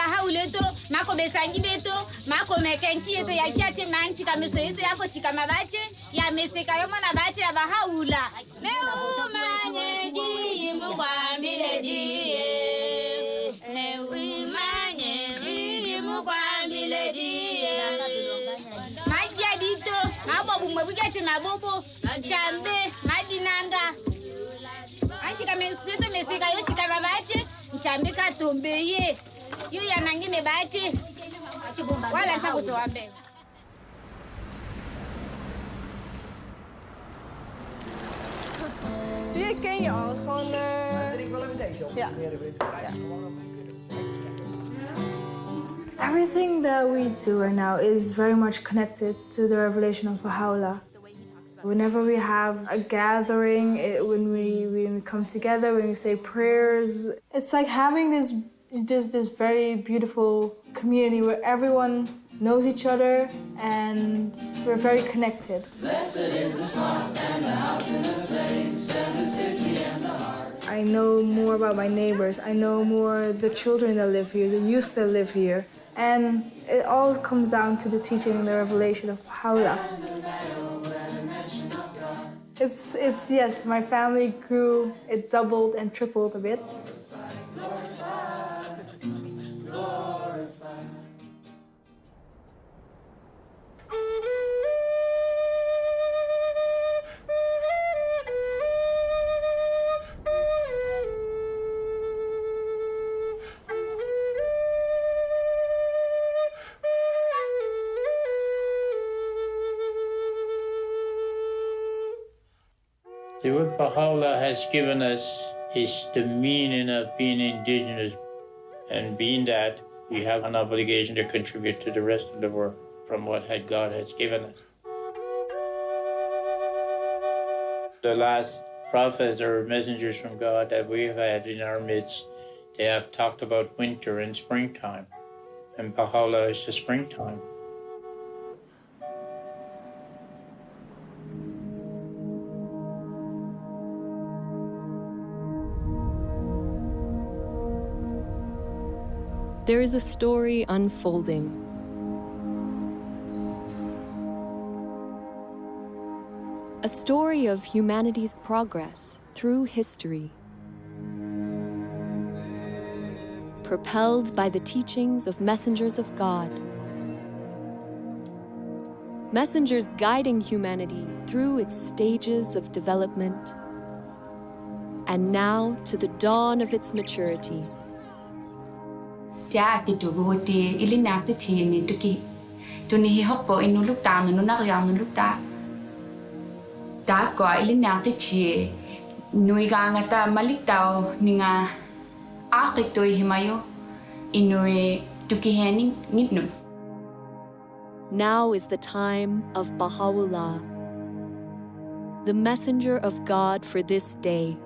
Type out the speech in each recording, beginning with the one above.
Bahá'u'lláh to, mako besangi beto, mako mekenchi yeto ya kiate manchi kameso yeto yako shikama bache, ya meseka yomo na bache ya Bahá'u'lláh. Leo manye ji yimbu kwa mbile diye. Leo manye ji yimbu kwa mbile diye. Magia dito, mabo bumwe bugate mabobo, chambe, madinanga. Ashika meseto meseka yo shikama bache, chambe katombeye. Yu ya nangine bache. Wala changu so wambe. Zie, ik ken je al. Het is gewoon... Ik wil even deze op. Ja. Everything that we do right now is very much connected to the revelation of Bahá'u'lláh. Whenever we have a gathering, when we come together, when we say prayers, it's like having this very beautiful community where everyone knows each other and we're very connected. Blessed is the spot and the house and the place and the city and the heart. I know more about my neighbors. I know more the children that live here, the youth that live here. And it all comes down to the teaching and the revelation of Bahá'u'lláh. It's yes, my family grew, it doubled and tripled a bit. What Bahá'u'lláh has given us is the meaning of being indigenous, and being that, we have an obligation to contribute to the rest of the world from what God has given us. The last prophets or messengers from God that we've had in our midst, they have talked about winter and springtime, and Bahá'u'lláh is the springtime. There is a story unfolding. A story of humanity's progress through history. Propelled by the teachings of messengers of God. Messengers guiding humanity through its stages of development. And now to the dawn of its maturity. Tia ati tu buti ili nak ti ni tuki tu ni hoppo inu lukta nu na yang nu lukta ta ko ili nak ti nui ga ngata malik tau ninga akik tu himayo inu tuki hening nitnu. Now is the time of Bahá'u'lláh, the messenger of God for this day.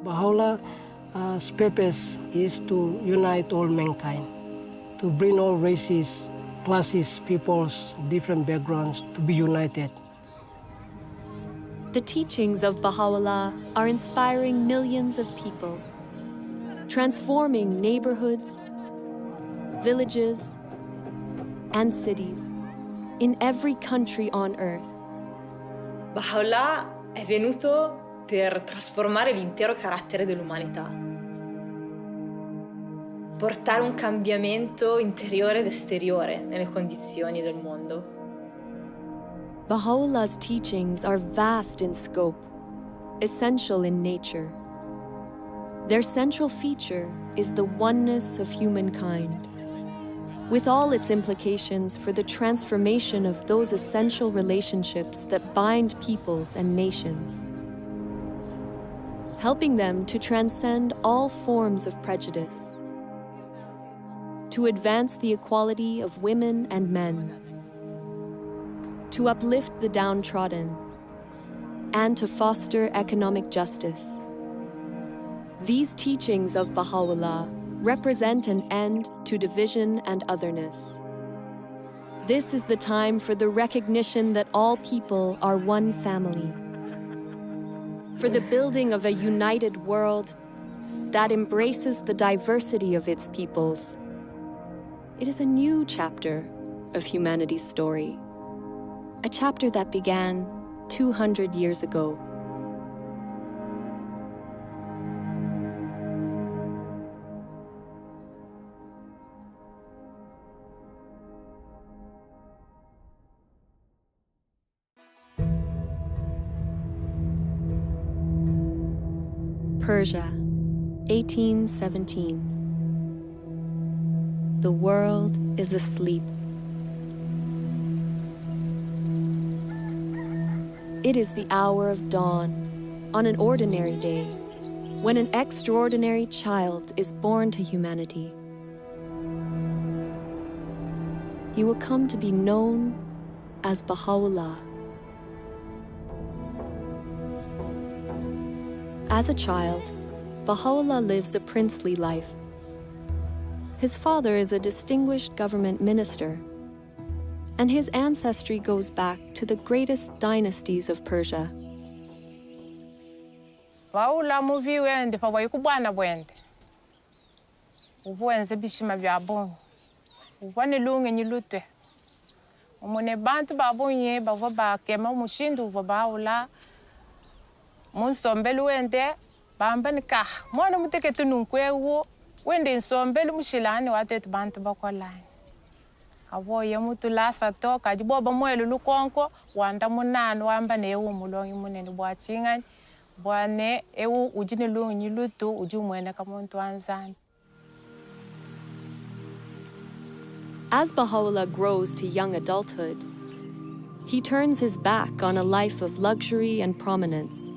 Bahá'u'llah's purpose is to unite all mankind, to bring all races, classes, peoples, different backgrounds to be united. The teachings of Bahá'u'lláh are inspiring millions of people, transforming neighborhoods, villages, and cities in every country on earth. Bahá'u'lláh è venuto per trasformare l'intero carattere dell'umanità, portare un cambiamento interiore ed esteriore nelle condizioni del mondo. Bahá'u'llah's teachings are vast in scope, essential in nature. Their central feature is the oneness of humankind, with all its implications for the transformation of those essential relationships that bind peoples and nations, helping them to transcend all forms of prejudice, to advance the equality of women and men, to uplift the downtrodden, and to foster economic justice. These teachings of Bahá'u'lláh represent an end to division and otherness. This is the time for the recognition that all people are one family, for the building of a united world that embraces the diversity of its peoples. It is a new chapter of humanity's story, a chapter that began 200 years ago. Persia, 1817. The world is asleep. It is the hour of dawn on an ordinary day when an extraordinary child is born to humanity. He will come to be known as Bahá'u'lláh. As a child, Bahá'u'lláh lives a princely life. His father is a distinguished government minister, and his ancestry goes back to the greatest dynasties of Persia. Bahá'u'lláh muvi wende pa wayikubwana bwende. Ubuenze bishima bya bongo. Ubwane lunge nyilute. Umone bantu babonye bava bakema umushindu uva Bahá'u'lláh. Munsombelu wende bamba nika mwana muteketu nunkwewo wende nsombelu mushilani watetu bantu bakolani. Kaboye mutu lasa to kajiboba mwelu lukonko wanda munanu wamba newu mulongi munene bwatsinga bwane ewu ujini lungi nyilutu ujumwene kamuntu anzani. As Bahá'u'lláh grows to young adulthood, he turns his back on a life of luxury and prominence,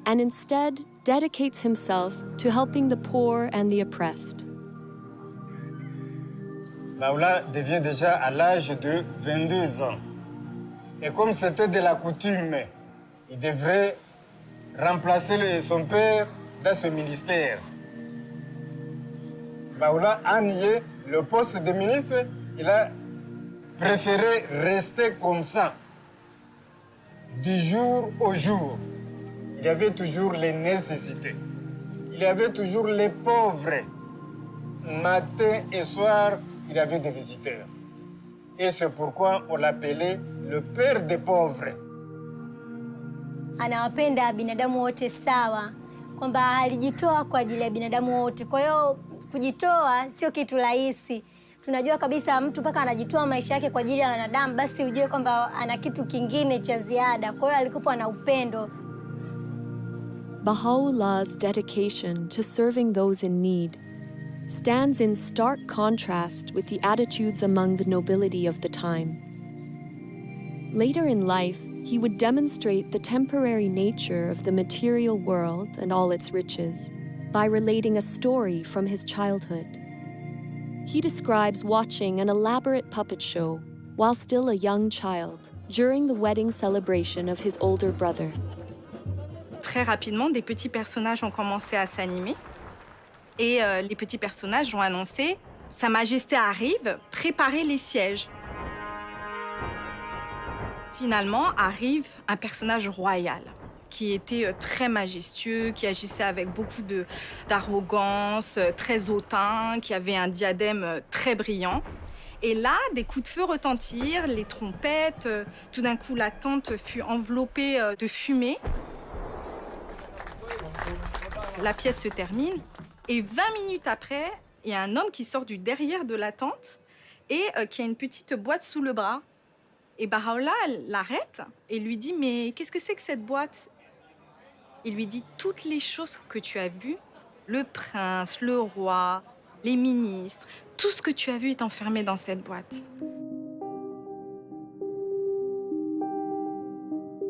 and instead dedicates himself to helping the poor and the oppressed. Bahá'u'lláh devient déjà à l'âge de 22 ans. Et comme c'était de la coutume, il devrait remplacer son père dans ce ministère. Bahá'u'lláh a nié le poste de ministre, il a préféré rester comme ça, du jour au jour. Il y avait toujours les nécessités. Il y avait toujours les pauvres. Matin et soir, il y avait des visiteurs. Et c'est pourquoi on l'appelait le père des pauvres. Anawapenda binadamu wote sawa, kwamba alijitoa kwa ajili ya binadamu wote. Kwa hiyo kujitoa sio kitu rahisi. Tunajua kabisa mtu mpaka anajitoa maisha yake kwa ajili ya wanadamu, basi ujue kwamba ana kitu kingine cha ziada. Kwa hiyo alikuwa na upendo. Bahá'u'llah's dedication to serving those in need stands in stark contrast with the attitudes among the nobility of the time. Later in life, he would demonstrate the temporary nature of the material world and all its riches by relating a story from his childhood. He describes watching an elaborate puppet show while still a young child during the wedding celebration of his older brother. Très rapidement, des petits personnages ont commencé à s'animer. Et les petits personnages ont annoncé « Sa Majesté arrive, préparez les sièges ». Finalement, arrive un personnage royal qui était très majestueux, qui agissait avec beaucoup d'arrogance, très hautain, qui avait un diadème très brillant. Et là, des coups de feu retentirent, les trompettes. Tout d'un coup, la tente fut enveloppée de fumée. La pièce se termine et 20 minutes après, il y a un homme qui sort du derrière de la tente et qui a une petite boîte sous le bras. Et Bahá'u'lláh l'arrête et lui dit « Mais qu'est-ce que c'est que cette boîte ?» Il lui dit « Toutes les choses que tu as vues, le prince, le roi, les ministres, tout ce que tu as vu est enfermé dans cette boîte. »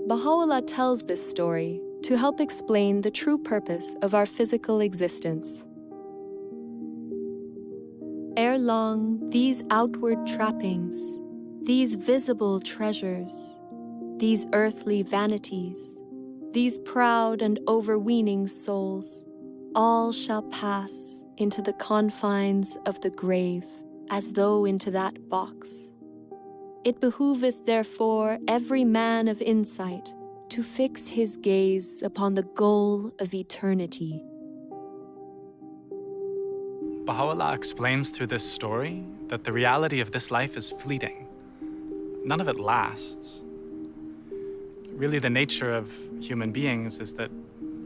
Bahá'u'lláh tells this story to help explain the true purpose of our physical existence. Ere long, these outward trappings, these visible treasures, these earthly vanities, these proud and overweening souls, all shall pass into the confines of the grave, as though into that box. It behooveth therefore every man of insight to fix his gaze upon the goal of eternity, Bahá'u'lláh explains through this story that the reality of this life is fleeting. None of it lasts. Really, the nature of human beings is that,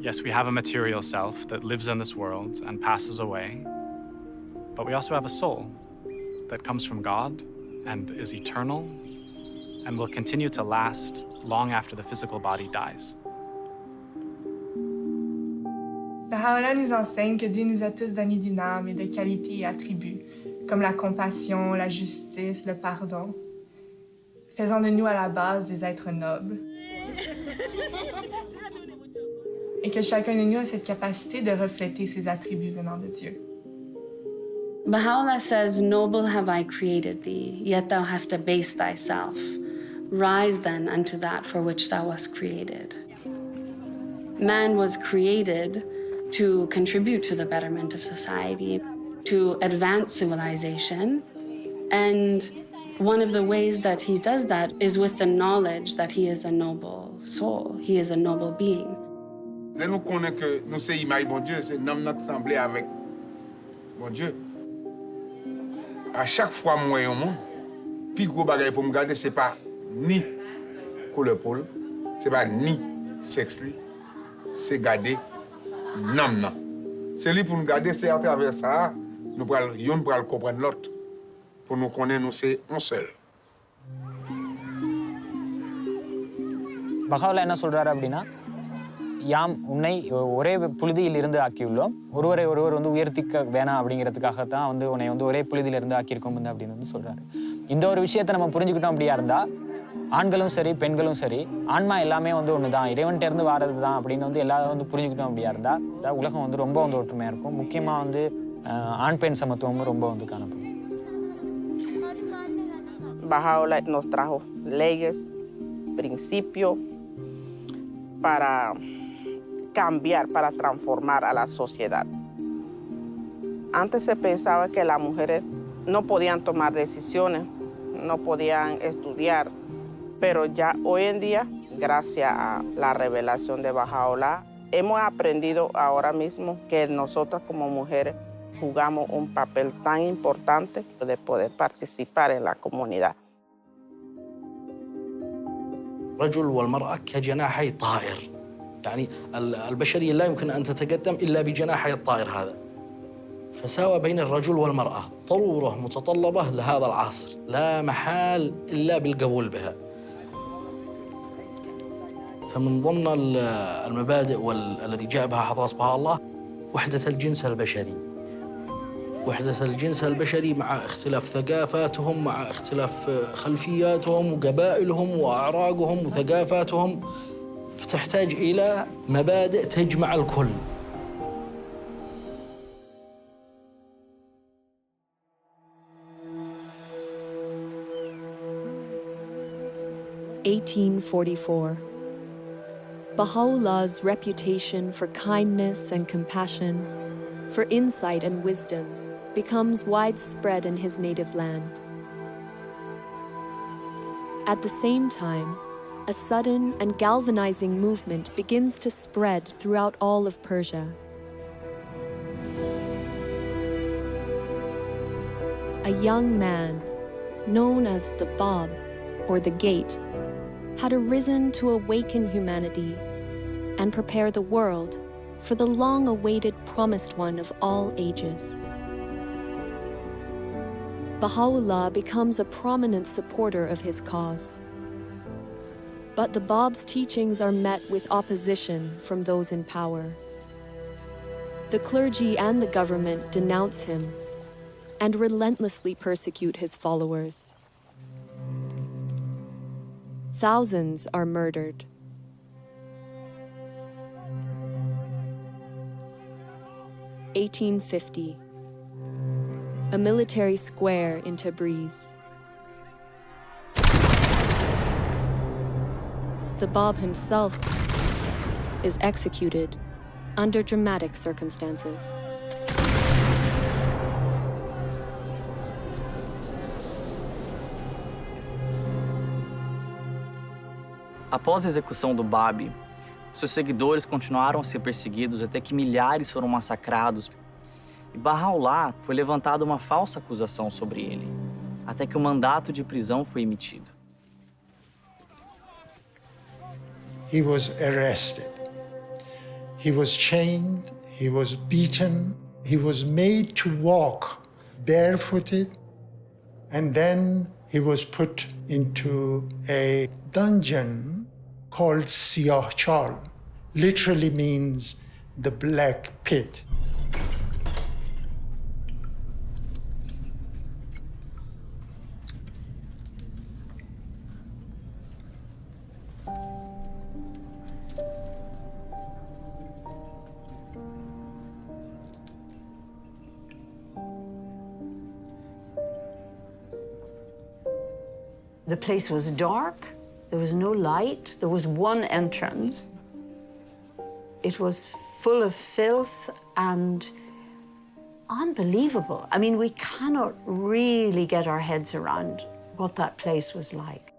yes, we have a material self that lives in this world and passes away, but we also have a soul that comes from God and is eternal and will continue to last long after the physical body dies. Bahá'u'lláh nous enseigne que Dieu nous a tous donné d'une âme et de qualités et attributs, comme la compassion, la justice, le pardon, faisant de nous à la base des êtres nobles. Et que chacun de nous a cette capacité de refléter ces attributs venant de Dieu. Bahá'u'lláh says, "Noble have I created thee, yet thou hast abased thyself. Rise then unto that for which thou wast created." Man was created to contribute to the betterment of society, to advance civilization, and one of the ways that he does that is with the knowledge that he is a noble soul, he is a noble being. Dès nous connaissons que nous sommes l'image de bon Dieu, c'est nous notre semblé avec bon Dieu. À chaque fois que je vois un monde, le plus gros bagage pour me garder, ce n'est pas ni couleur peau, ce n'est pas ni sexe, c'est garder nam. C'est lui pour nous garder, c'est à travers ça, nous pourrons comprendre l'autre. Pour nous connaître, nous c'est un seul. Bahá'u'lláh என்ன சொல்றாரு அப்படின்னா, யாம் உன்னை ஒரே புழுதியில் இருந்து ஆக்கியுள்ளோம், ஒருவரை ஒருவர் உயர்த்திக்க வேணாம் அப்படிங்கிறதுக்காக தான் உன்னை ஒரே புழுதியில இருந்து ஆக்கியிருக்கோம் அப்படின்னு சொல்றாரு. இந்த ஒரு விஷயத்தை நம்ம புரிஞ்சுக்கிட்டோம் அப்படியா இருந்தா, ஆண்களும் சரி பெண்களும் சரி, ஆன்மா எல்லாமே ஒண்ணுதான், இறைவன்கிட்ட இருந்து வாரது தான் அப்படின்னு எல்லாரும் புரிஞ்சுக்கிட்டோம் அப்படியா இருந்தா, உலகம் ரொம்ப ஒற்றுமையா இருக்கும். முக்கியமா ஆண் பெண் சமத்துவமும் ரொம்ப காணப்படும். Bahá'u'lláh nos trajo leyes, principios para cambiar, para transformar a la sociedad. Antes se pensaba que las mujeres no podían tomar decisiones, no podían estudiar, pero ya hoy en día, gracias a la revelación de Bahá'u'lláh, hemos aprendido ahora mismo que nosotras como mujeres jugamos un papel tan importante de poder participar en la comunidad. الرجل والمرأة كجناحي طائر، يعني البشرية لا يمكن أن تتقدم إلا بجناحي الطائر هذا. فساوى بين الرجل والمرأة ضرورة متطلبة لهذا العصر، لا محال إلا بالقبول بها. فمن ضمن المبادئ والذي جاء بها حضرة بهاء الله وحدة الجنس البشري. وحدة الجنس البشري مع اختلاف ثقافاتهم، مع اختلاف خلفياتهم وقبائلهم وأعراقهم وثقافاتهم، فتحتاج إلى مبادئ تجمع الكل. (1844). Baha'u'llah's reputation for kindness and compassion, for insight and wisdom, becomes widespread in his native land. At the same time, a sudden and galvanizing movement begins to spread throughout all of Persia. A young man, known as the Bab, or the Gate, had arisen to awaken humanity and prepare the world for the long-awaited promised one of all ages. Baha'u'lláh becomes a prominent supporter of his cause. But the Bab's teachings are met with opposition from those in power. The clergy and the government denounce him and relentlessly persecute his followers. Thousands are murdered. (1850). A military square in Tabriz. The Bab himself is executed under dramatic circumstances. Após a execução do Bab, seus seguidores continuaram a ser perseguidos até que milhares foram massacrados. E Bahá'u'lláh foi levantada uma falsa acusação sobre ele, até que o mandato de prisão foi emitido. He was arrested. He was chained, he was beaten, he was made to walk barefooted, and then he was put into a dungeon called Siyah-chal, literally means the black pit. The place was dark, there was no light, there was one entrance. It was full of filth and unbelievable. I mean, we cannot really get our heads around what that place was like.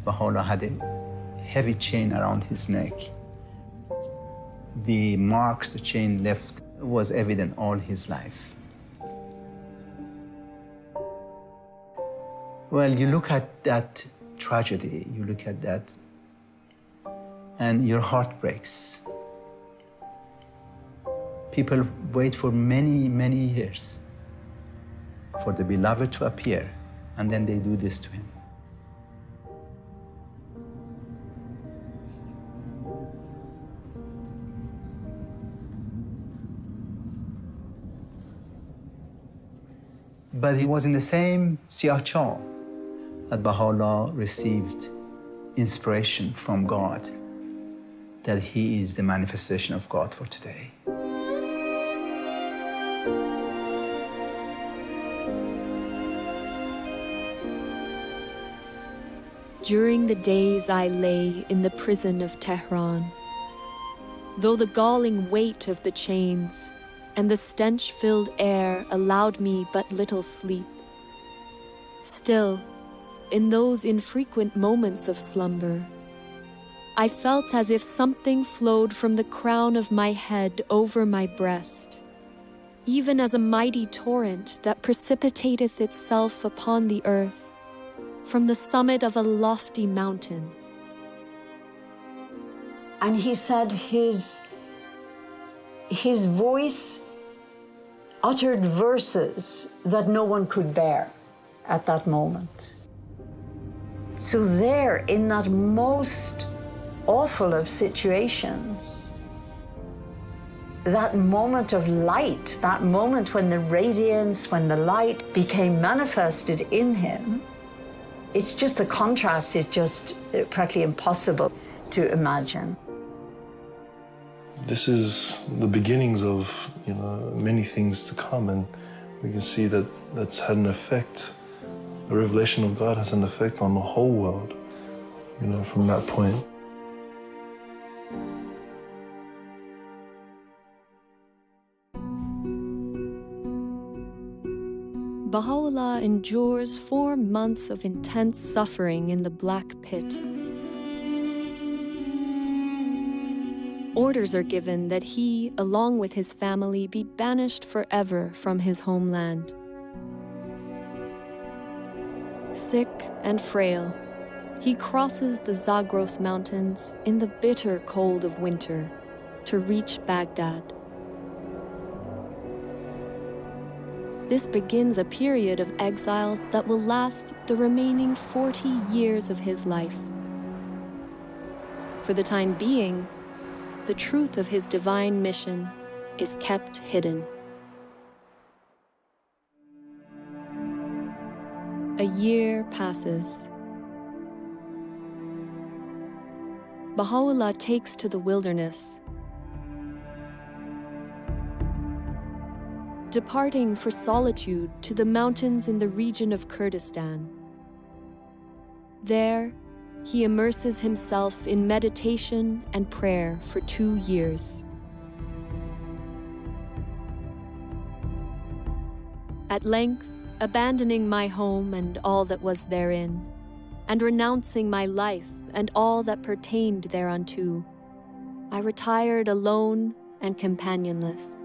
Bahá'u'lláh had a heavy chain around his neck. The marks the chain left was evident all his life. Well, you look at that tragedy, you look at that, and your heart breaks. People wait for many, many years for the beloved to appear, and then they do this to him. But he was in the same Siyah-chal that Bahá'u'lláh received inspiration from God, that he is the manifestation of God for today. During the days I lay in the prison of Tehran, though the galling weight of the chains and the stench-filled air allowed me but little sleep, still, in those infrequent moments of slumber, I felt as if something flowed from the crown of my head over my breast, even as a mighty torrent that precipitateth itself upon the earth from the summit of a lofty mountain. And he said his voice uttered verses that no one could bear at that moment. So there, in that most awful of situations, that moment of light, that moment when the radiance, when the light became manifested in him, it's just a contrast, it's just practically impossible to imagine. This is the beginnings of, many things to come, and we can see that that's had an effect. The revelation of God has an effect on the whole world, from that point. Bahá'u'lláh endures 4 months of intense suffering in the Black Pit. Orders are given that he, along with his family, be banished forever from his homeland. Sick and frail, he crosses the Zagros Mountains in the bitter cold of winter to reach Baghdad. This begins a period of exile that will last the remaining 40 years of his life. For the time being, the truth of his divine mission is kept hidden. A year passes. Bahá'u'lláh takes to the wilderness, departing for solitude to the mountains in the region of Kurdistan. There, he immerses himself in meditation and prayer for 2 years. At length, abandoning my home and all that was therein, and renouncing my life and all that pertained thereunto, I retired alone and companionless.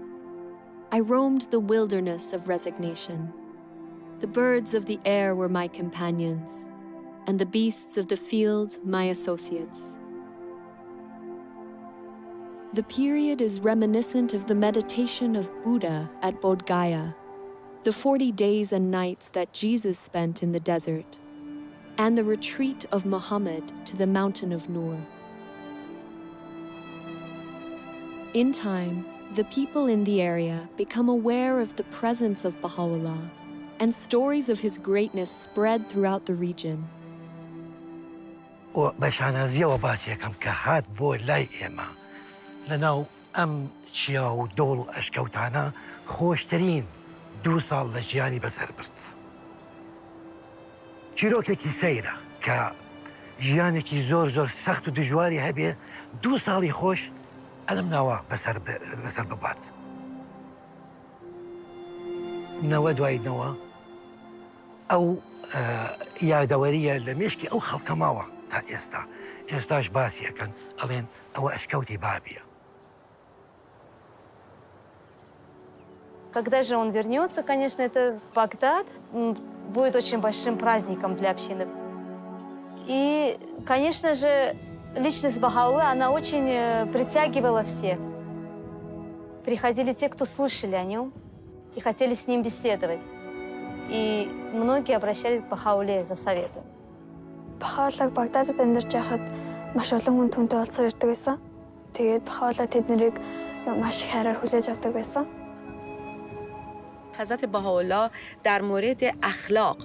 I roamed the wilderness of resignation. The birds of the air were my companions, and the beasts of the field my associates. The period is reminiscent of the meditation of Buddha at Bodh Gaya, the 40 days and nights that Jesus spent in the desert, and the retreat of Muhammad to the mountain of Nur. In time, the people in the area become aware of the presence of Bahá'u'lláh, and stories of his greatness spread throughout the region. وبشانازية وباسية كم كهات بول لاي إما لأنه شياو دول أشكوتانا خوشترين دوصال لجياني بسربرت چیرۆکێکی سەیرە کە ژیانێکی زۆر سەخت و دژواری هەبێ 2 ساڵی خۆش ئەلم ناوە بەسەر ببات. نەوە دوای نەوە ئەو یادەوەریە لە مێشکی ئەو خەڵکە ماوە تا ئێستا. ئێستاش باسی ئەکەن ئەڵێن ئەوە ئەشکەوتی بابیە. Когда же он вернется, конечно, это Багдад будет очень большим праздником для общины. И, конечно же, личность Баха'у'лláh, она очень притягивала всех. Приходили те, кто слышали о нем и хотели с ним беседовать. И многие обращались к Баха'у'лláh за советом. Баха'у'лláhг Багдадад амьдарч байхад маш олон хүн түүнтэй уулзсаар ирдэг байсан. Тэгээд Баха'у'лláh тэднийг маш их хайраар хүлээж авдаг байсан. حضرت بهاءالله در مورد اخلاق،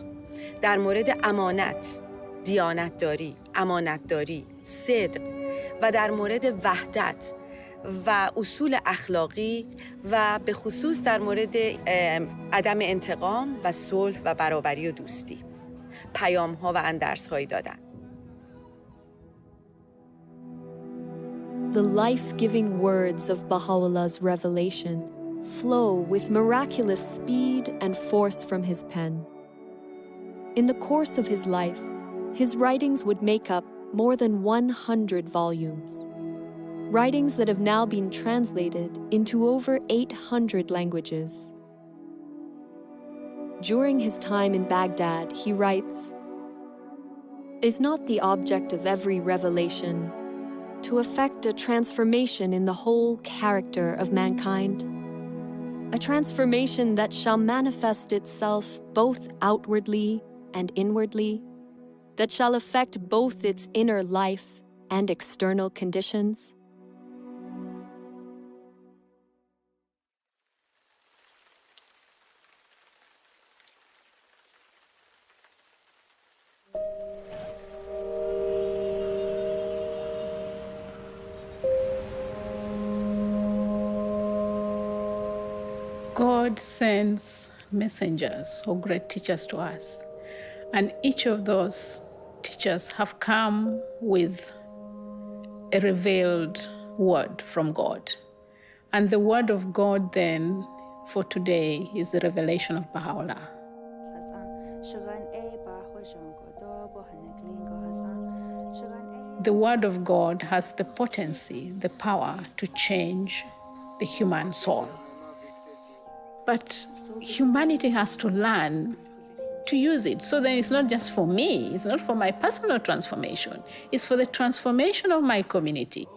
در مورد امانت، دیانتداری، امانتداری، صدق و در مورد وحدت و اصول اخلاقی و به خصوص در مورد عدم انتقام و صلح و برابری و دوستی پیام‌ها و اندرس‌هایی دادن. The life-giving words of Baha'u'llah's revelation flow with miraculous speed and force from his pen. In the course of his life, his writings would make up more than 100 volumes. Writings that have now been translated into over 800 languages. During his time in Baghdad, he writes, "Is not the object of every revelation to effect a transformation in the whole character of mankind? A transformation that shall manifest itself both outwardly and inwardly, that shall affect both its inner life and external conditions?" God sends messengers or great teachers to us, and each of those teachers have come with a revealed word from God. And the word of God then for today is the revelation of Bahá'u'lláh. The word of God has the potency, the power to change the human soul. But humanity has to learn to use it. So then it's not just for me, it's not for my personal transformation, it's for the transformation of my community.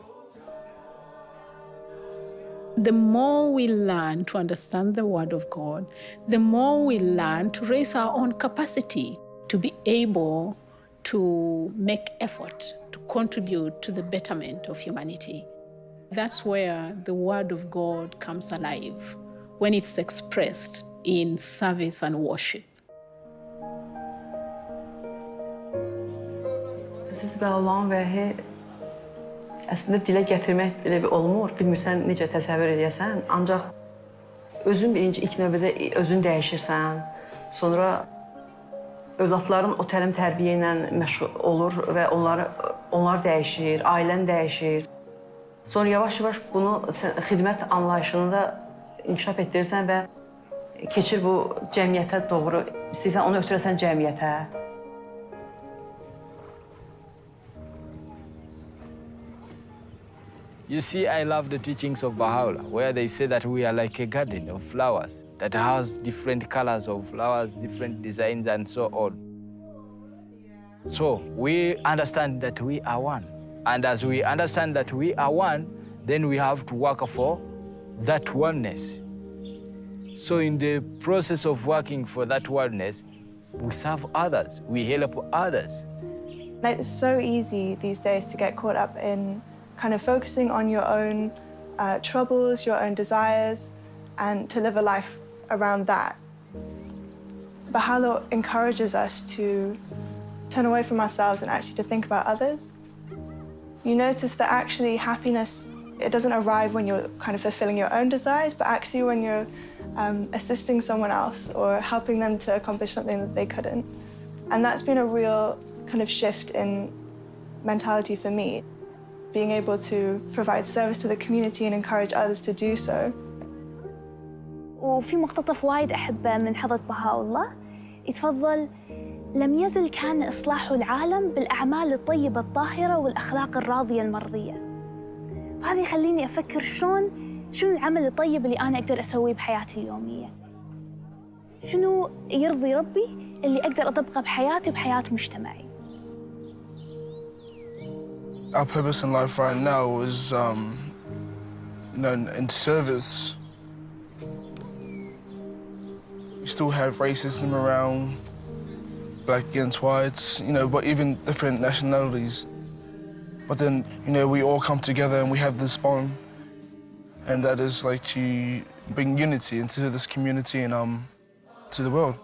The more we learn to understand the Word of God, the more we learn to raise our own capacity to be able to make effort, to contribute to the betterment of humanity. That's where the Word of God comes alive, when it's expressed in service and worship. Allah'ın əslində dilə gətirmək belə bir olmur. Bilmirsən necə təsəvvür edəsən. Ancaq özün ilk növbədə özün dəyişirsən. Sonra övladların o təlim tərbiyə ilə məşğul olur və onlar dəyişir, ailən dəyişir. Sonra yavaş-yavaş bunu xidmət anlayışını da inkişaf etdirirsən və keçir bu cəmiyyətə doğru. İstəyirsən onu ötürəsən cəmiyyətə. You see, I love the teachings of Bahá'u'lláh, where they say that we are like a garden of flowers that has different colors of flowers, different designs, and so on. So we understand that we are one. And as we understand that we are one, then we have to work for that oneness. So in the process of working for that oneness, we serve others, we help others. It's so easy these days to get caught up in kind of focusing on your own troubles, your own desires, and to live a life around that. Bahá'u'lláh encourages us to turn away from ourselves and actually to think about others. You notice that actually happiness, it doesn't arrive when you're kind of fulfilling your own desires, but actually when you're assisting someone else or helping them to accomplish something that they couldn't. And that's been a real kind of shift in mentality for me, being able to provide service to the community and encourage others to do so. وفي مقتطف وايد أحبه من حضرة بهاء يتفضل: لم يزل كان إصلاح العالم بالأعمال الطيبة الطاهرة والأخلاق الراضية المرضية. وهذا يخليني أفكر شنو العمل الطيب اللي أنا أقدر أسويه بحياتي اليومية. شنو يرضي ربي اللي أقدر أطبقه بحياتي وبحياة مجتمعي. Our purpose in life right now is, in service. We still have racism around, black against whites, but even different nationalities. But then, we all come together and we have this bond, and that is like to bring unity into this community and to the world.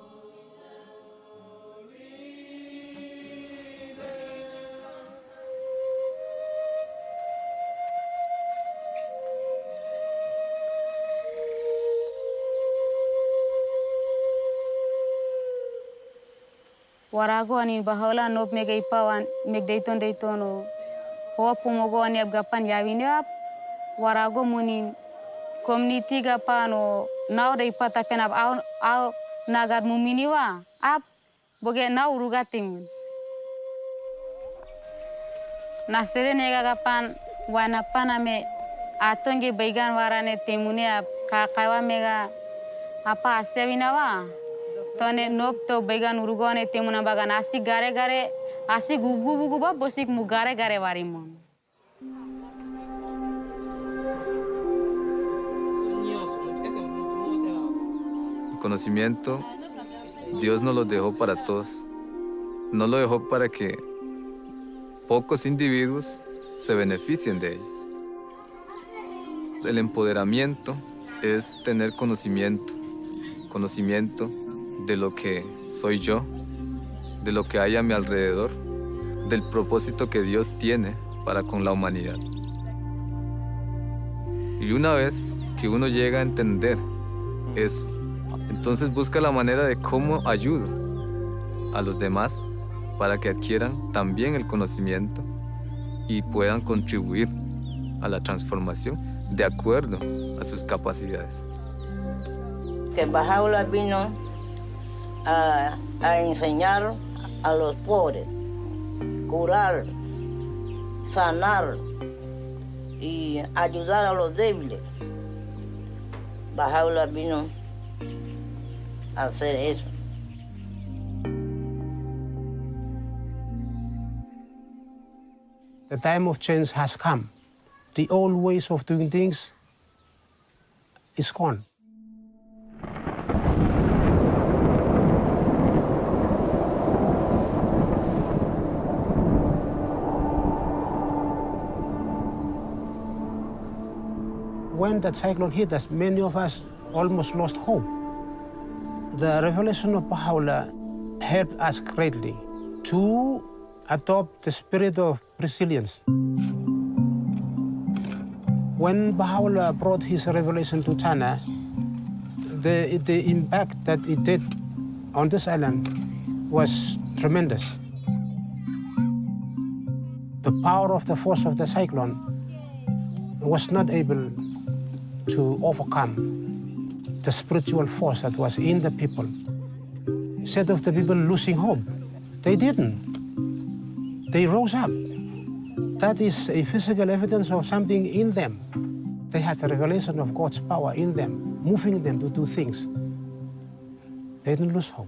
Warago ani Bahá'u'lláh nop mega ipawan meg daytono hopu mogo ani abgapan yawinap warago munin community gapano now day pata penap au nagar muminiwa ap boge now rugatim nasere nega gapan wanapana me atonge baigan warane temune ap kakawa mega apa asewinawa tone nop to began urugone temuna bagan asi gare asi gugu ba bosik mu gare warimon. El conocimiento Dios nos lo dejó para todos. No lo dejó para que pocos individuos se beneficien de él. El empoderamiento es tener conocimiento de lo que soy yo, de lo que hay a mi alrededor, del propósito que Dios tiene para con la humanidad. Y una vez que uno llega a entender eso, entonces busca la manera de cómo ayudo a los demás para que adquieran también el conocimiento y puedan contribuir a la transformación de acuerdo a sus capacidades. Que Bahá'u'lláh vino a enseñar a los pobres, curar, sanar y ayudar a los débiles. Bahá'u'lláh vino a hacer eso. The time of change has come. The old ways of doing things is gone. When that cyclone hit us, many of us almost lost hope. The revelation of Bahá'u'lláh helped us greatly to adopt the spirit of resilience. When Bahá'u'lláh brought his revelation to China, the impact that it did on this island was tremendous. The power of the force of the cyclone was not able to overcome the spiritual force that was in the people. Instead of the people losing hope, they didn't. They rose up. that is a physical evidence of something in them. They have the revelation of God's power in them, moving them to do things. They don't lose hope.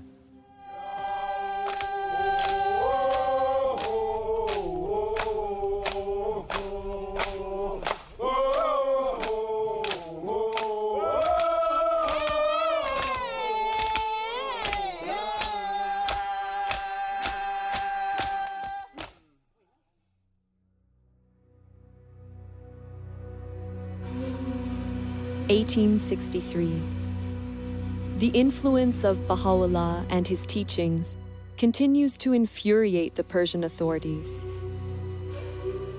(1863). The influence of Bahá'u'lláh and his teachings continues to infuriate the Persian authorities.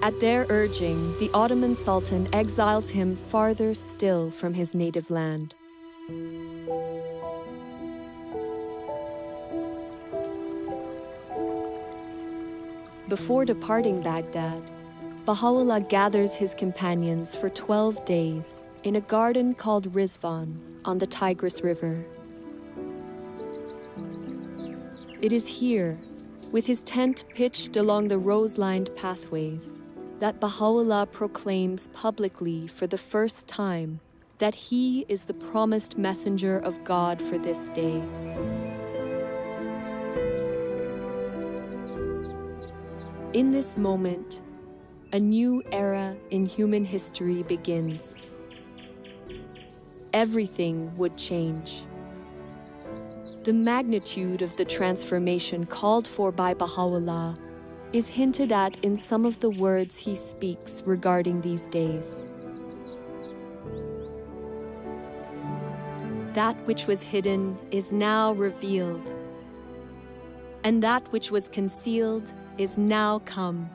At their urging, the Ottoman Sultan exiles him farther still from his native land. Before departing Baghdad, Bahá'u'lláh gathers his companions for 12 days in a garden called Rizwan on the Tigris River. It is here, with his tent pitched along the rose-lined pathways, that Bahá'u'lláh proclaims publicly for the first time that he is the promised messenger of God for this day. In this moment, a new era in human history begins. Everything would change. The magnitude of the transformation called for by Bahá'u'lláh is hinted at in some of the words he speaks regarding these days. That which was hidden is now revealed, and that which was concealed is now come.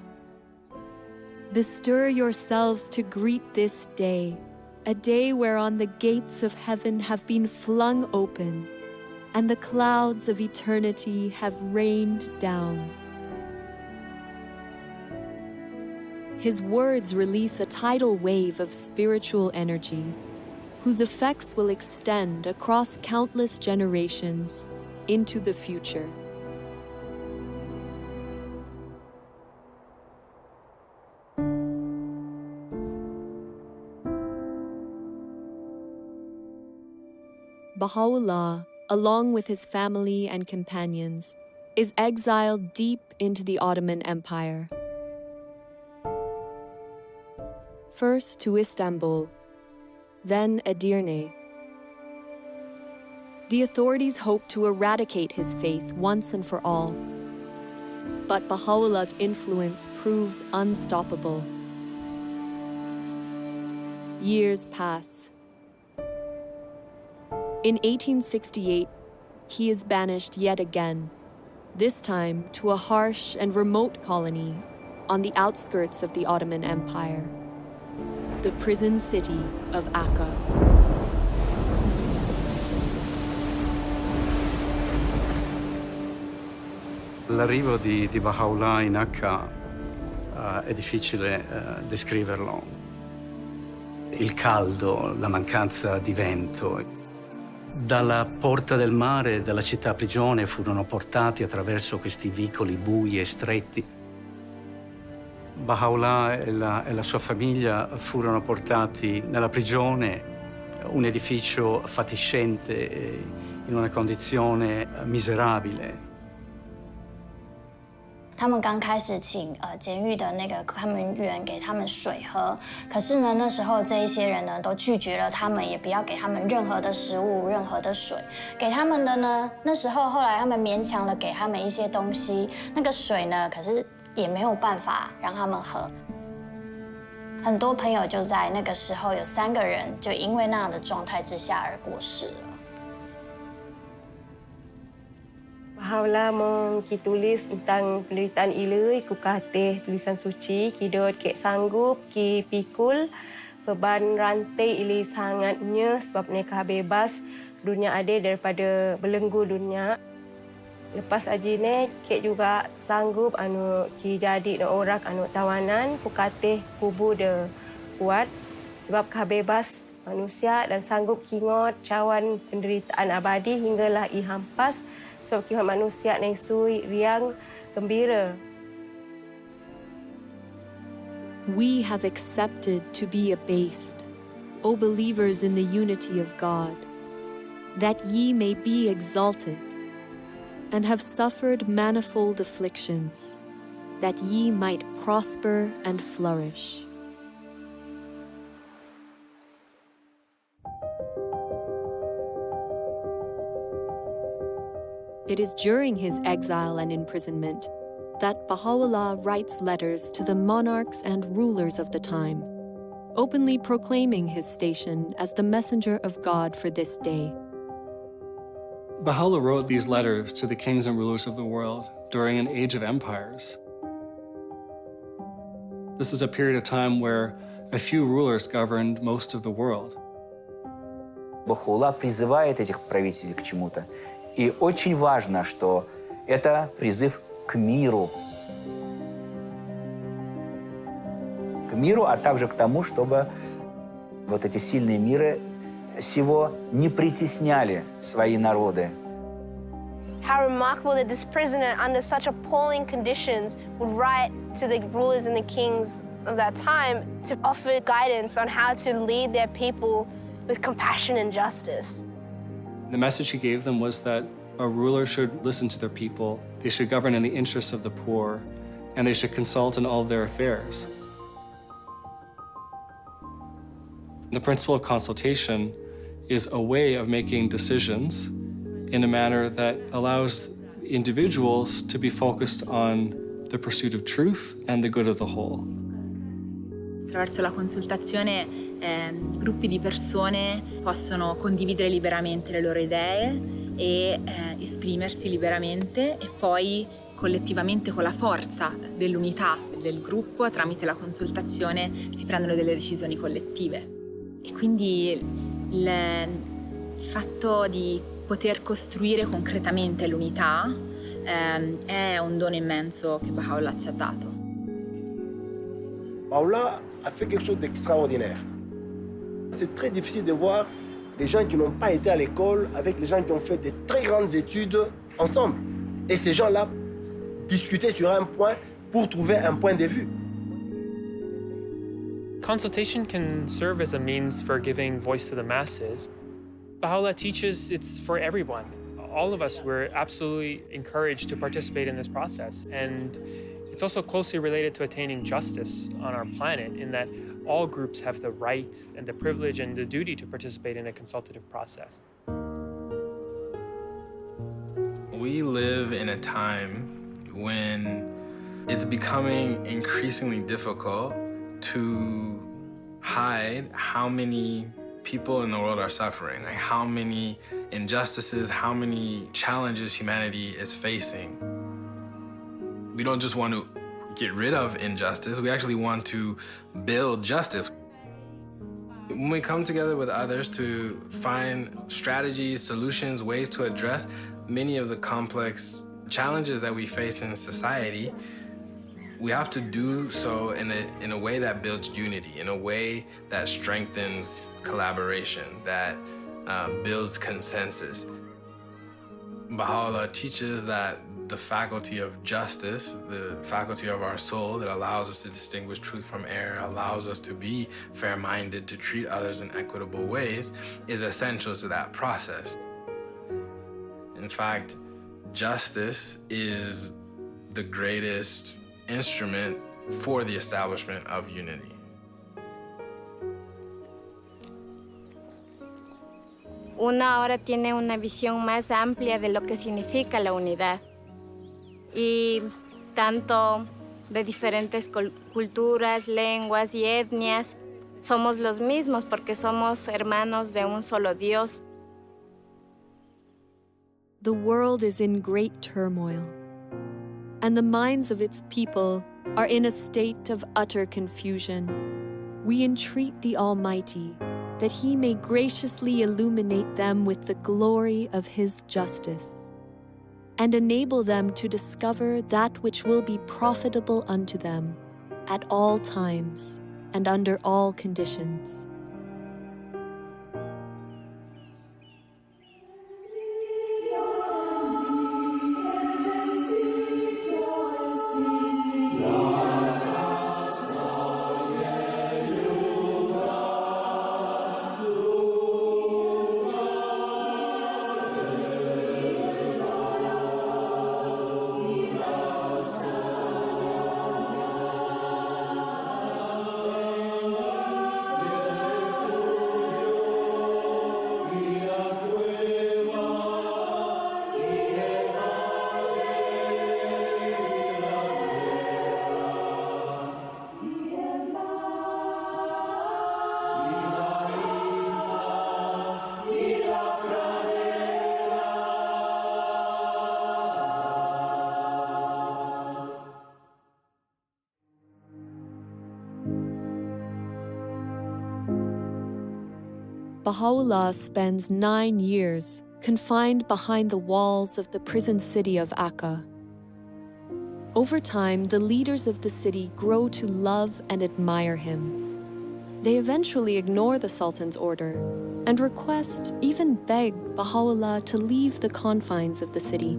Bestir yourselves to greet this day, a day whereon the gates of heaven have been flung open, and the clouds of eternity have rained down. His words release a tidal wave of spiritual energy, whose effects will extend across countless generations into the future. Bahá'u'lláh, along with his family and companions, is exiled deep into the Ottoman Empire. First to Istanbul, then Edirne. The authorities hope to eradicate his faith once and for all. But Bahá'u'llah's influence proves unstoppable. Years pass. In 1868, he is banished yet again, this time to a harsh and remote colony on the outskirts of the Ottoman Empire, the prison city of Akka. L'arrivo di Bahá'u'lláh in Akka è difficile descriverlo. Il caldo, la mancanza di vento. Dalla porta del mare, dalla città prigione, furono portati attraverso questi vicoli bui e stretti. Bahá'u'lláh e la sua famiglia furono portati nella prigione, un edificio fatiscente, in una condizione miserabile. 他们刚开始请监狱的那个看门员给他们水喝，可是呢，那时候这一些人呢都拒绝了他们，也不要给他们任何的食物、任何的水。给他们的呢，那时候后来他们勉强的给他们一些东西，那个水呢，可是也没有办法让他们喝。很多朋友就在那个时候有3个人就因为那样的状态之下而过世了。 Bahá'u'lláh mong ki tulis tentang penderitaan ilui ku katih tulisan suci ki dot kek sanggup ki pikul beban rantai ilui sangatnya sebab mereka bebas dunia adil daripada belenggu dunia. Lepas ajine kek juga sanggup anu ki jadi orang anu tawanan ku katih kubu de kuat sebab bebas manusia dan sanggup kingot cawan penderitaan abadi hinggalah i hampas. Sebab kita manusia yang sui, riang, gembira. we have accepted to be abased, O believers in the unity of God, that ye may be exalted, and have suffered manifold afflictions, that ye might prosper and flourish. It is during his exile and imprisonment that Bahá'u'lláh writes letters to the monarchs and rulers of the time, openly proclaiming his station as the messenger of God for this day. Bahá'u'lláh wrote these letters to the kings and rulers of the world during an age of empires. This is a period of time where a few rulers governed most of the world. Bahá'u'lláh призывает этих правителей к чему-то. И очень важно, что это призыв к миру. К миру, а также к тому, чтобы вот эти сильные миры сего не притесняли свои народы. How remarkable that this prisoner, under such appalling conditions, would write to the rulers and the kings of that time to offer guidance on how to lead their people with compassion and justice. The message he gave them was that a ruler should listen to their people, they should govern in the interests of the poor, and they should consult in all of their affairs. The principle of consultation is a way of making decisions in a manner that allows individuals to be focused on the pursuit of truth and the good of the whole. Attraverso la consultazione gruppi di persone possono condividere liberamente le loro idee e esprimersi liberamente e poi collettivamente con la forza dell'unità del gruppo tramite la consultazione si prendono delle decisioni collettive. E quindi il fatto di poter costruire concretamente l'unità è un dono immenso che Bahá'u'lláh ci ha dato. Bahá'u'lláh a fait quelque chose d'extraordinaire. C'est très difficile de voir les gens qui n'ont pas été à l'école avec les gens qui ont fait des très grandes études ensemble. Et ces gens-là discuter sur un point pour trouver un point de vue. Consultation can serve as a means for giving voice to the masses. Bahá'u'lláh teaches it's for everyone. All of us, we're absolutely encouraged to participate in this process. And it's also closely related to attaining justice on our planet in that all groups have the right and the privilege and the duty to participate in a consultative process. We live in a time when it's becoming increasingly difficult to hide how many people in the world are suffering, like how many injustices, how many challenges humanity is facing. We don't just want to get rid of injustice, we actually want to build justice. When we come together with others to find strategies, solutions, ways to address many of the complex challenges that we face in society, we have to do so in a way that builds unity, in a way that strengthens collaboration, that builds consensus. Bahá'u'lláh teaches that the faculty of justice, the faculty of our soul that allows us to distinguish truth from error, allows us to be fair-minded, to treat others in equitable ways, is essential to that process. In fact, justice is the greatest instrument for the establishment of unity. Uno ahora tiene una visión más amplia de lo que significa la unidad. Y tanto de diferentes culturas, lenguas y etnias, somos los mismos porque somos hermanos de un solo Dios. The world is in great turmoil, and the minds of its people are in a state of utter confusion. We entreat the Almighty that He may graciously illuminate them with the glory of His justice, and enable them to discover that which will be profitable unto them at all times and under all conditions. Bahá'u'lláh spends 9 years confined behind the walls of the prison city of Akka. Over time, the leaders of the city grow to love and admire him. They eventually ignore the Sultan's order and request, even beg, Bahá'u'lláh to leave the confines of the city.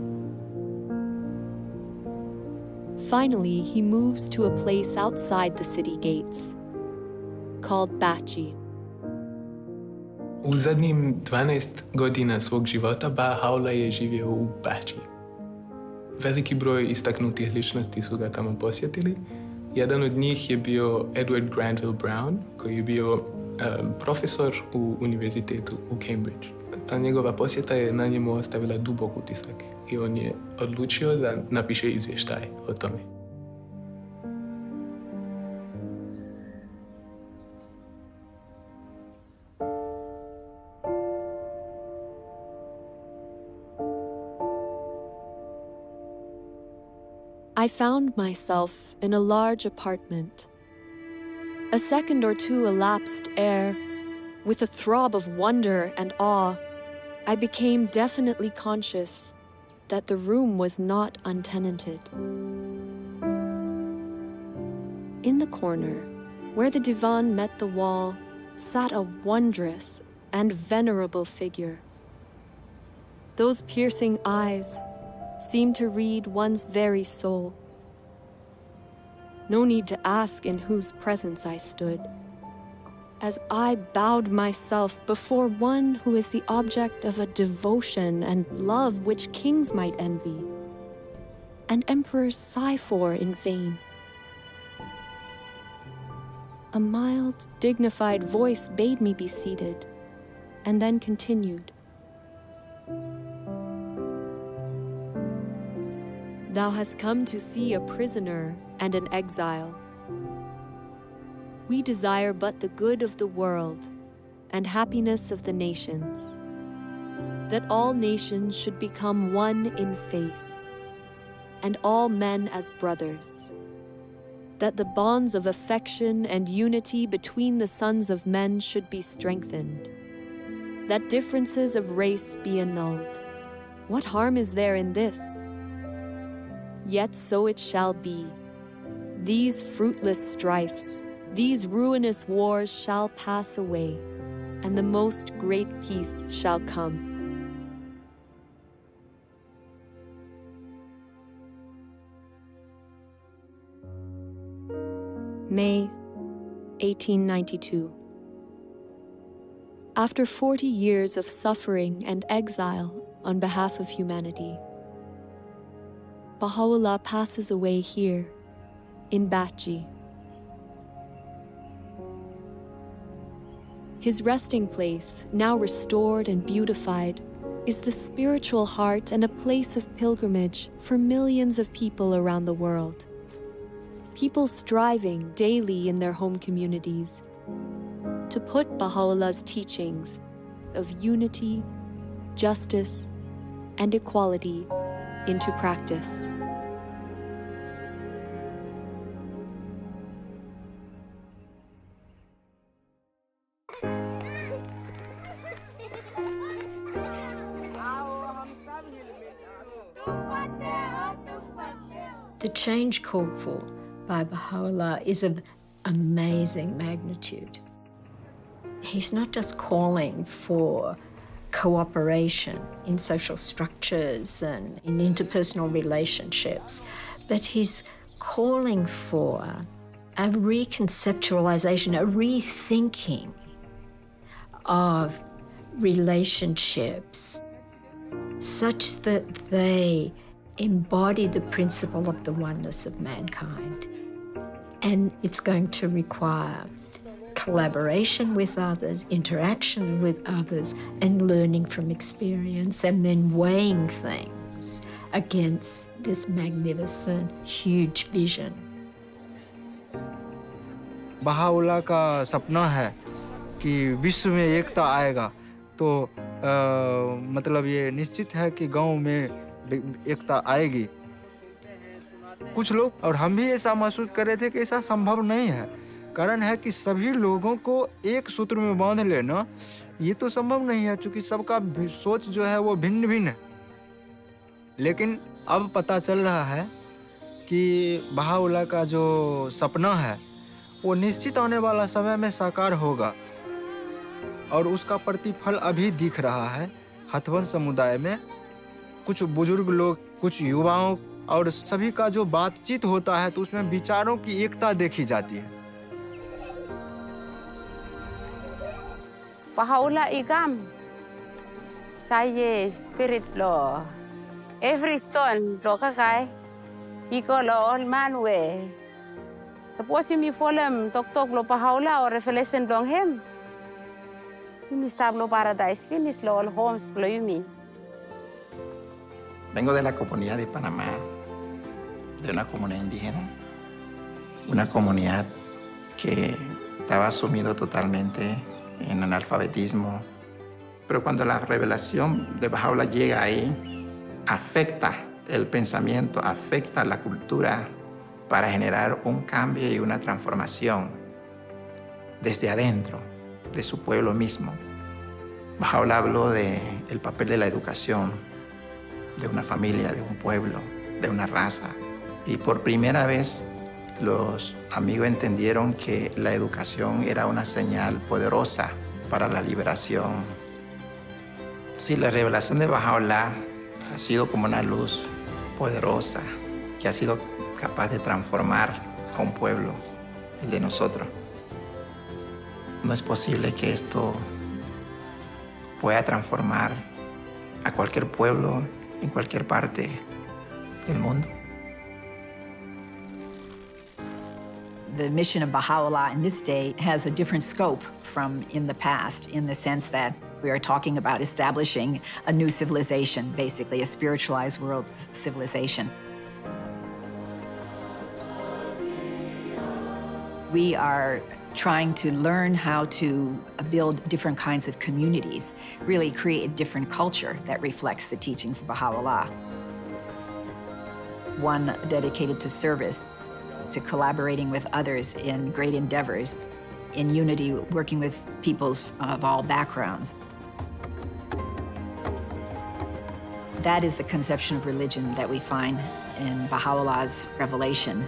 Finally, he moves to a place outside the city gates, called Bahá'í. U zadnjim 12 godina svog života Bahá'u'lláh je živio u Bahá'í. Veliki broj istaknutih ličnosti su ga tamo posjetili. Jedan od njih je bio Edward Granville Brown, koji je bio profesor u univerzitetu u Cambridge. Ta njegova posjeta je na njemu ostavila dubok utisak i on je odlučio da napiše izvještaj o tome. I found myself in a large apartment. A second or two elapsed ere, with a throb of wonder and awe, I became definitely conscious that the room was not untenanted. In the corner, where the divan met the wall, sat a wondrous and venerable figure. Those piercing eyes seemed to read one's very soul. No need to ask in whose presence I stood, as I bowed myself before one who is the object of a devotion and love which kings might envy, and emperors sigh for in vain. A mild, dignified voice bade me be seated, and then continued. Thou hast come to see a prisoner and an exile. We desire but the good of the world and happiness of the nations, that all nations should become one in faith, and all men as brothers, that the bonds of affection and unity between the sons of men should be strengthened, that differences of race be annulled. What harm is there in this? Yet so it shall be. These fruitless strifes, these ruinous wars shall pass away, and the most great peace shall come. May 1892. After 40 years of suffering and exile on behalf of humanity, Bahá'u'lláh passes away here, in Bahá'í. His resting place, now restored and beautified, is the spiritual heart and a place of pilgrimage for millions of people around the world. People striving daily in their home communities to put Bahá'u'llah's teachings of unity, justice, and equality into practice. The change called for by Bahá'u'lláh is of amazing magnitude. He's not just calling for cooperation in social structures and in interpersonal relationships, but he's calling for a reconceptualization, a rethinking of relationships such that they embody the principle of the oneness of mankind. And it's going to require collaboration with others, interaction with others, and learning from experience, and then weighing things against this magnificent, huge vision. Baha'u'llah का सपना है कि विश्व में एकता आएगा, तो मतलब ये निश्चित है कि गांव में एकता आएगी. कुछ लोग और हम भी ऐसा महसूस कर रहे थे कि ऐसा संभव नहीं है. कारण है कि सभी लोगों को एक सूत्र में बांध लेना ये तो संभव नहीं है, क्योंकि सबका सोच जो है वो भिन्न भिन्न है। लेकिन अब पता चल रहा है कि बहाउल्लाह का जो सपना है वो निश्चित आने वाला समय में साकार होगा, और उसका प्रतिफल अभी दिख रहा है हथवन समुदाय में। कुछ बुजुर्ग लोग, कुछ युवाओं और सभी का जो बातचीत होता है तो उसमें विचारों की एकता देखी जाती है। Bahá'u'lláh igam, saya spirit lo, every stone lo kakai, iko lo all man we. Suppose you me follow tok lo Bahá'u'lláh or revelation long him. You stab lo paradise finish lo all homes lo you me. Vengo de la comunidad de Panamá, de una comunidad indígena, una comunidad que estaba sumido totalmente en analfabetismo. Pero cuando la revelación de Bahá'u'lláh llega ahí, afecta el pensamiento, afecta la cultura para generar un cambio y una transformación desde adentro, de su pueblo mismo. Bahá'u'lláh habló del papel de la educación, de una familia, de un pueblo, de una raza. Y por primera vez los amigos entendieron que la educación era una señal poderosa para la liberación. Sí, la revelación de Bahá'u'lláh ha sido como una luz poderosa que ha sido capaz de transformar a un pueblo, el de nosotros. No es posible que esto pueda transformar a cualquier pueblo en cualquier parte del mundo. The mission of Bahá'u'lláh in this day has a different scope from in the past, in the sense that we are talking about establishing a new civilization, basically a spiritualized world civilization. We are trying to learn how to build different kinds of communities, really create a different culture that reflects the teachings of Bahá'u'lláh. One dedicated to service, to collaborating with others in great endeavors, in unity, working with peoples of all backgrounds. That is the conception of religion that we find in Baha'u'llah's revelation,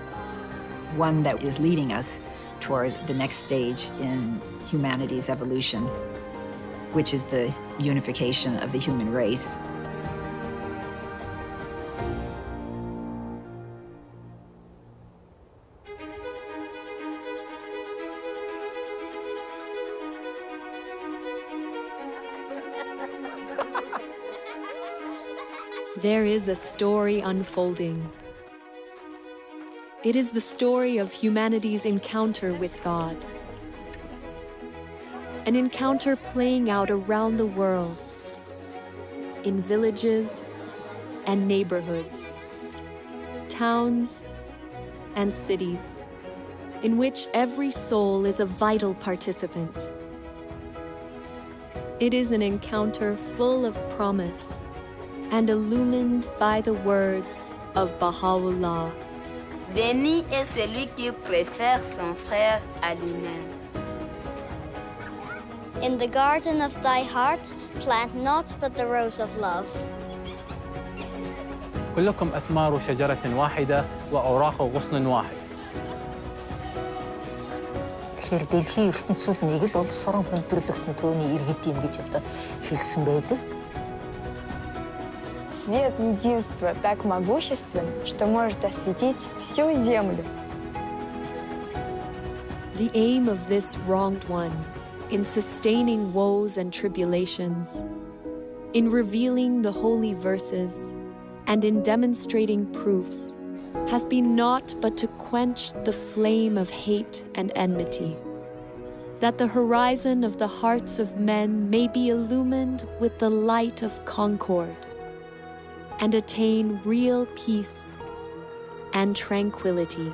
one that is leading us toward the next stage in humanity's evolution, which is the unification of the human race. There is a story unfolding. It is the story of humanity's encounter with God. An encounter playing out around the world, in villages and neighborhoods, towns and cities, in which every soul is a vital participant. It is an encounter full of promise and illumined by the words of Bahá'u'lláh. Béni est celui qui préfère son frère à lui-même. In the garden of thy heart, plant not but the rose of love. كلكم أثمار شجرة واحدة وأوراق غصن واحد. Тэгэхээр дэлхийн ертөнцийн нэг л улс орон хүндрэлтэн төөний иргэд юм гэж одоо хэлсэн байдаг. Свет единства так могуществен, что может осветить всю землю. The aim of this wronged one, in sustaining woes and tribulations, in revealing the holy verses, and in demonstrating proofs, hath been naught but to quench the flame of hate and enmity, that the horizon of the hearts of men may be illumined with the light of concord, and attain real peace and tranquility.